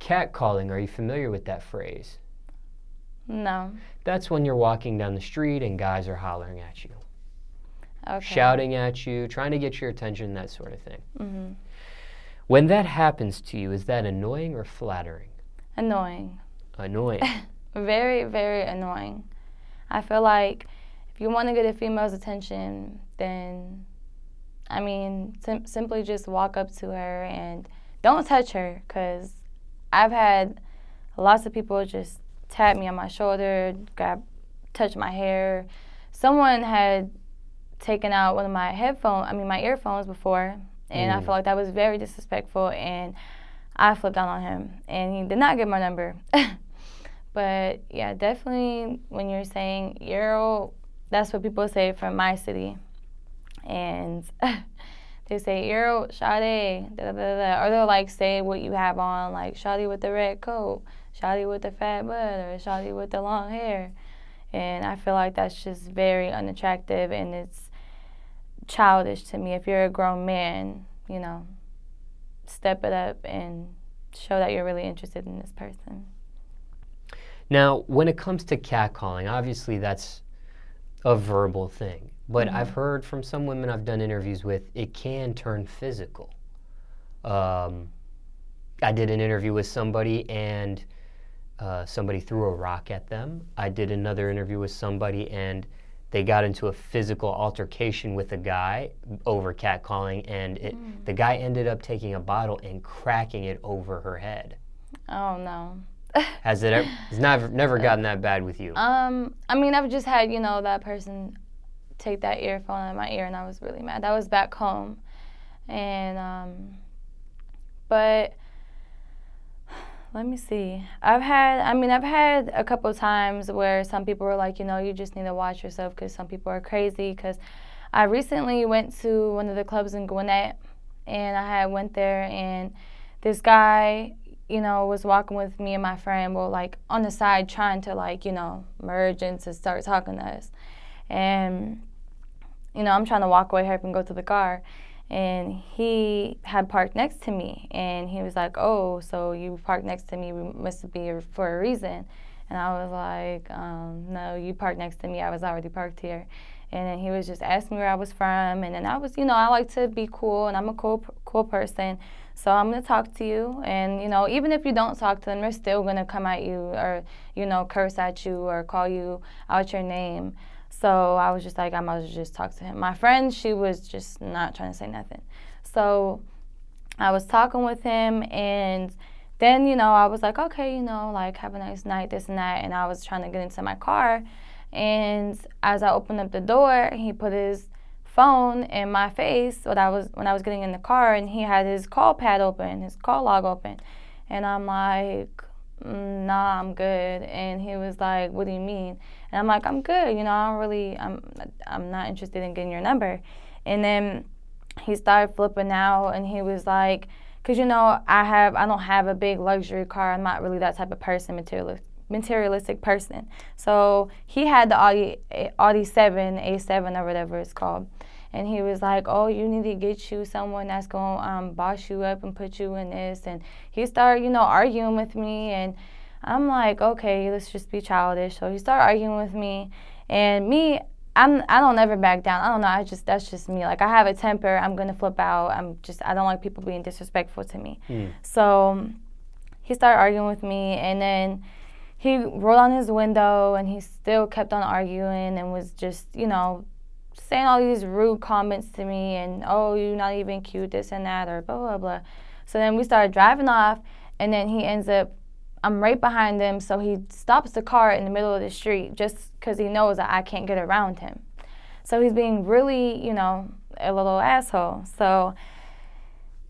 Catcalling, are you familiar with that phrase? No. That's when you're walking down the street and guys are hollering at you. Okay. Shouting at you, trying to get your attention, that sort of thing. Mm-hmm. When that happens to you, is that annoying or flattering? Annoying. Annoying. Very, very annoying. I feel like if you want to get a female's attention, then, I mean, simply just walk up to her and don't touch her, because I've had lots of people just tap me on my shoulder, touch my hair. Someone had taken out one of my my earphones before, and I feel like that was very disrespectful, and I flipped out on him, and he did not get my number. But yeah, definitely when you're saying Euro, that's what people say from my city, and they say Euro, Shawty, da da da da, or they'll like say what you have on, like Shawty with the red coat, Shawty with the fat butt, or Shawty with the long hair, and I feel like that's just very unattractive, and it's childish to me. If you're a grown man, you know, step it up and show that you're really interested in this person. Now, when it comes to catcalling, obviously that's a verbal thing. But I've heard from some women I've done interviews with, it can turn physical. I did an interview with somebody and somebody threw a rock at them. I did another interview with somebody and they got into a physical altercation with a guy over catcalling, and the guy ended up taking a bottle and cracking it over her head. Oh, no. Has it ever, it's never gotten that bad with you? I mean, I've just had, you know, that person take that earphone out of my ear, and I was really mad. That was back home. And, but let me see. I've had a couple of times where some people were like, you know, you just need to watch yourself because some people are crazy. Because I recently went to one of the clubs in Gwinnett, and I went there, and this guy, you know, was walking with me and my friend, well, like on the side trying to, like, you know, merge and to start talking to us. And, you know, I'm trying to walk away, hurry up and go to the car. And he had parked next to me, and he was like, oh, so you parked next to me, we must be for a reason. And I was like, no, you parked next to me, I was already parked here. And then he was just asking me where I was from, and then I was, you know, I like to be cool, and I'm a cool person, so I'm going to talk to you. And, you know, even if you don't talk to them, they're still going to come at you or, you know, curse at you or call you out your name. So I was just like, I might as well just talk to him. My friend, she was just not trying to say nothing. So I was talking with him, and then, you know, I was like, okay, you know, like, have a nice night, this and that. And I was trying to get into my car. And as I opened up the door, he put his phone in my face when I was getting in the car, and he had his call pad open, his call log open. And I'm like, nah, I'm good. And he was like, what do you mean? And I'm like, I'm good, you know, I'm not interested in getting your number. And then he started flipping out, and he was like, because, you know, I don't have a big luxury car. I'm not really that type of person, materialistic person. So he had the Audi 7, A7 or whatever it's called. And he was like, oh, you need to get you someone that's going to boss you up and put you in this. And he started, you know, arguing with me. And I'm like, okay, let's just be childish. So he started arguing with me. And me, I don't ever back down. I don't know. That's just me. Like, I have a temper. I'm going to flip out. I don't like people being disrespectful to me. So he started arguing with me. And then he rolled on his window, and he still kept on arguing and was just, you know, saying all these rude comments to me, and, oh, you're not even cute, this and that, or blah, blah, blah. So then we started driving off, and then he ends up, I'm right behind him, so he stops the car in the middle of the street just because he knows that I can't get around him. So he's being really, you know, a little asshole. So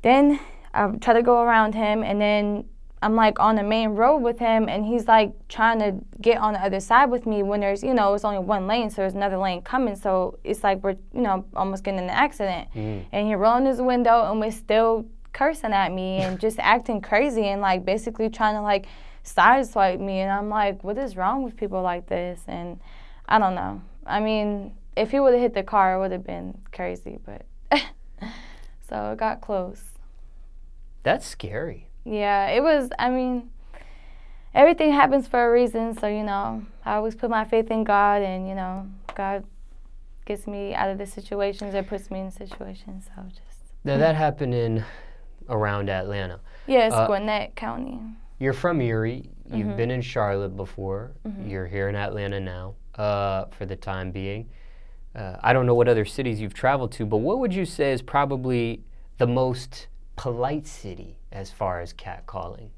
then I try to go around him, and then I'm like on the main road with him, and he's like trying to get on the other side with me when there's, you know, it's only one lane, so there's another lane coming. So it's like we're, you know, almost getting in an accident. And he rolled his window and was still cursing at me and just acting crazy and like basically trying to like sideswipe me. And I'm like, what is wrong with people like this? And I don't know. I mean, if he would have hit the car, it would have been crazy, but so it got close. That's scary. Yeah, it was, I mean, everything happens for a reason. So, you know, I always put my faith in God, and, you know, God gets me out of the situations or puts me in situations. So just. Now, that happened in around Atlanta. Yes, Gwinnett County. You're from Erie. You've been in Charlotte before. You're here in Atlanta now for the time being. I don't know what other cities you've traveled to, but what would you say is probably the most polite city as far as catcalling?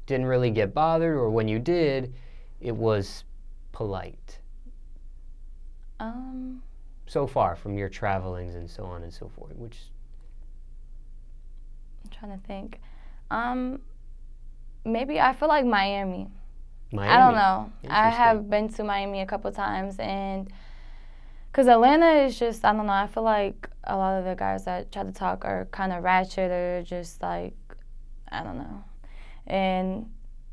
Didn't really get bothered, or when you did, it was polite? So far from your travelings and so on and so forth, which... I'm trying to think. Maybe I feel like Miami. Miami? I don't know. I have been to Miami a couple times, and because Atlanta is just, I don't know, I feel like a lot of the guys that try to talk are kind of ratchet, or just like, I don't know. And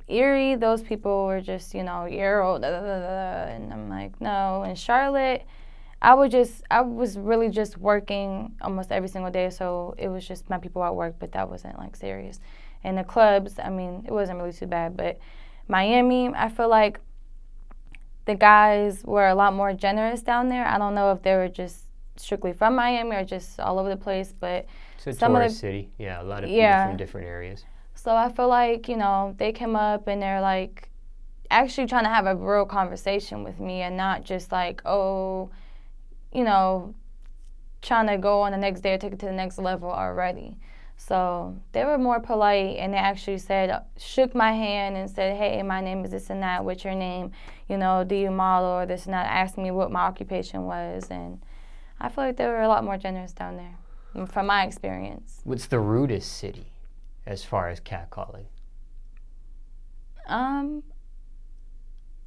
Erie, those people were just, you know, you're old, and I'm like, no. In Charlotte, I was really just working almost every single day, so it was just my people at work, but that wasn't like serious. And the clubs, I mean, it wasn't really too bad, but Miami, I feel like the guys were a lot more generous down there. I don't know if they were just strictly from Miami or just all over the place, but it's a tourist city. Yeah, a lot of people from different areas. So I feel like, you know, they came up and they're like actually trying to have a real conversation with me, and not just like, oh, you know, trying to go on the next day or take it to the next level already. So they were more polite, and they actually shook my hand and said, hey, my name is this and that, what's your name? You know, do you model or this and that? Asked me what my occupation was, and I feel like they were a lot more generous down there, from my experience. What's the rudest city as far as catcalling?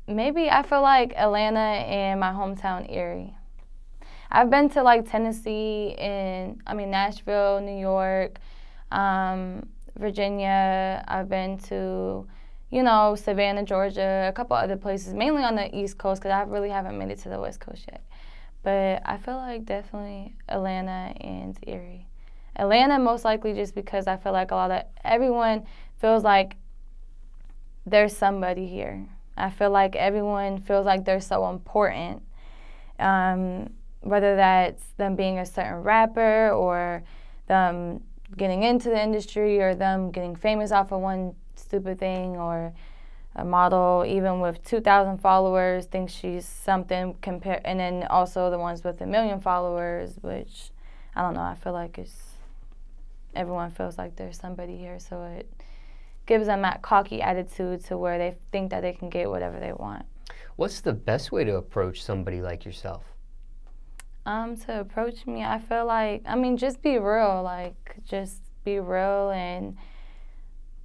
Maybe I feel like Atlanta and my hometown, Erie. I've been to like Tennessee and, Nashville, New York, Virginia. I've been to, you know, Savannah, Georgia, a couple other places, mainly on the East Coast, because I really haven't made it to the West Coast yet. But I feel like definitely Atlanta and Erie. Atlanta most likely just because I feel like everyone feels like there's somebody here. I feel like everyone feels like they're so important. Whether that's them being a certain rapper, or them getting into the industry, or them getting famous off of one stupid thing, or a model, even with 2,000 followers, thinks she's something and then also the ones with 1 million followers, which, I don't know, I feel like everyone feels like there's somebody here, so it gives them that cocky attitude to where they think that they can get whatever they want. What's the best way to approach somebody like yourself? To approach me, I feel like, just be real. Like, just be real and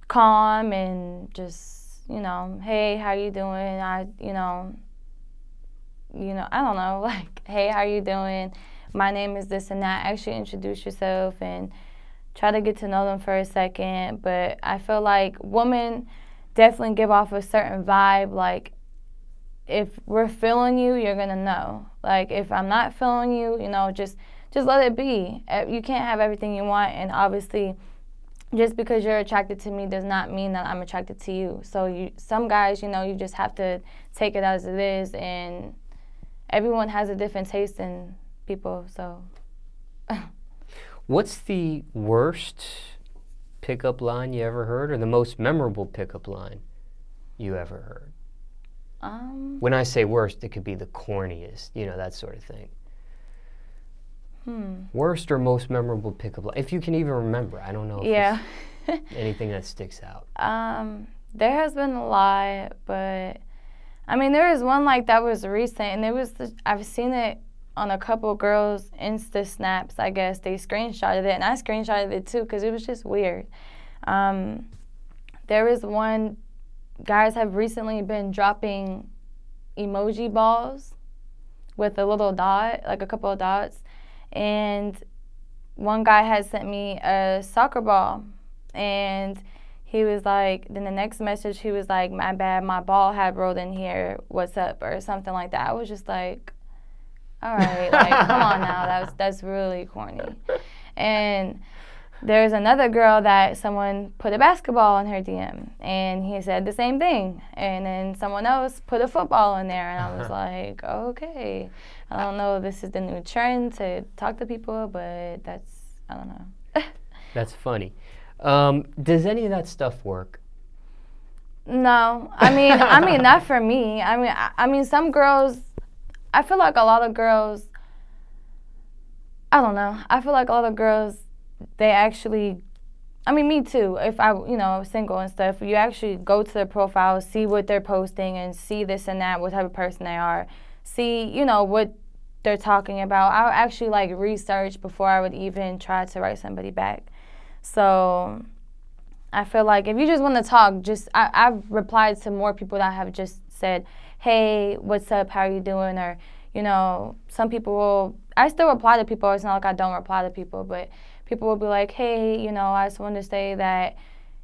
calm, and just, you know, hey, how you doing? I don't know, like, hey, how you doing? My name is this and that. Actually introduce yourself and try to get to know them for a second. But I feel like women definitely give off a certain vibe, like, if we're feeling you, you're gonna know. Like, if I'm not feeling you, you know, just let it be. You can't have everything you want, and obviously, just because you're attracted to me does not mean that I'm attracted to you. So some guys, you know, you just have to take it as it is, and everyone has a different taste in people, so. What's the worst pickup line you ever heard, or the most memorable pickup line you ever heard? When I say worst, it could be the corniest, you know, that sort of thing. Worst or most memorable pickup line, if you can even remember. I don't know if it's anything that sticks out. There has been a lot, but there was one like that was recent, and I've seen it on a couple girls' Insta snaps. I guess they screenshotted it, and I screenshotted it too because it was just weird. There was one. Guys have recently been dropping emoji balls with a little dot, like a couple of dots. And one guy had sent me a soccer ball. And he was like, then the next message, he was like, my bad, my ball had rolled in here. What's up? Or something like that. I was just like, all right, like, come on now. That's really corny. And there's another girl that someone put a basketball in her DM, and he said the same thing. And then someone else put a football in there, and I was like, okay. I don't know if this is the new trend to talk to people, but I don't know. That's funny. Does any of that stuff work? No, I mean, not for me. I mean, some girls. I feel like a lot of girls. I don't know. I feel like a lot of girls, they actually. I mean, me too. If I, single and stuff, you actually go to their profile, see what they're posting, and see this and that, what type of person they are, see, what they're talking about. I would actually like research before I would even try to write somebody back. So I feel like if you just want to talk, I've replied to more people that have just said, hey, what's up, how are you doing? Or, some people will, I still reply to people. It's not like I don't reply to people, but people will be like, hey, I just wanted to say that,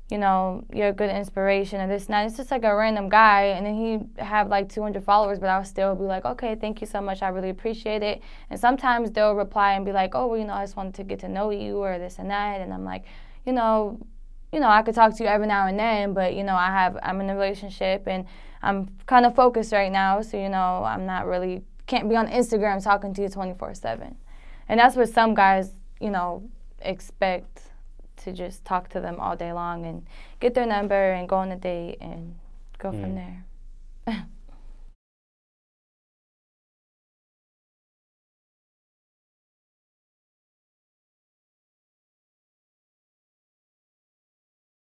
you're a good inspiration or this and that. It's just like a random guy, and then he have like 200 followers, but I'll still be like, okay, thank you so much. I really appreciate it. And sometimes they'll reply and be like, oh, well, I just wanted to get to know you or this and that. And I'm like, I could talk to you every now and then, but, I'm in a relationship and I'm kind of focused right now. So, I'm not really, can't be on Instagram talking to you 24/7. And that's what some guys, expect, to just talk to them all day long and get their number and go on a date and go from there.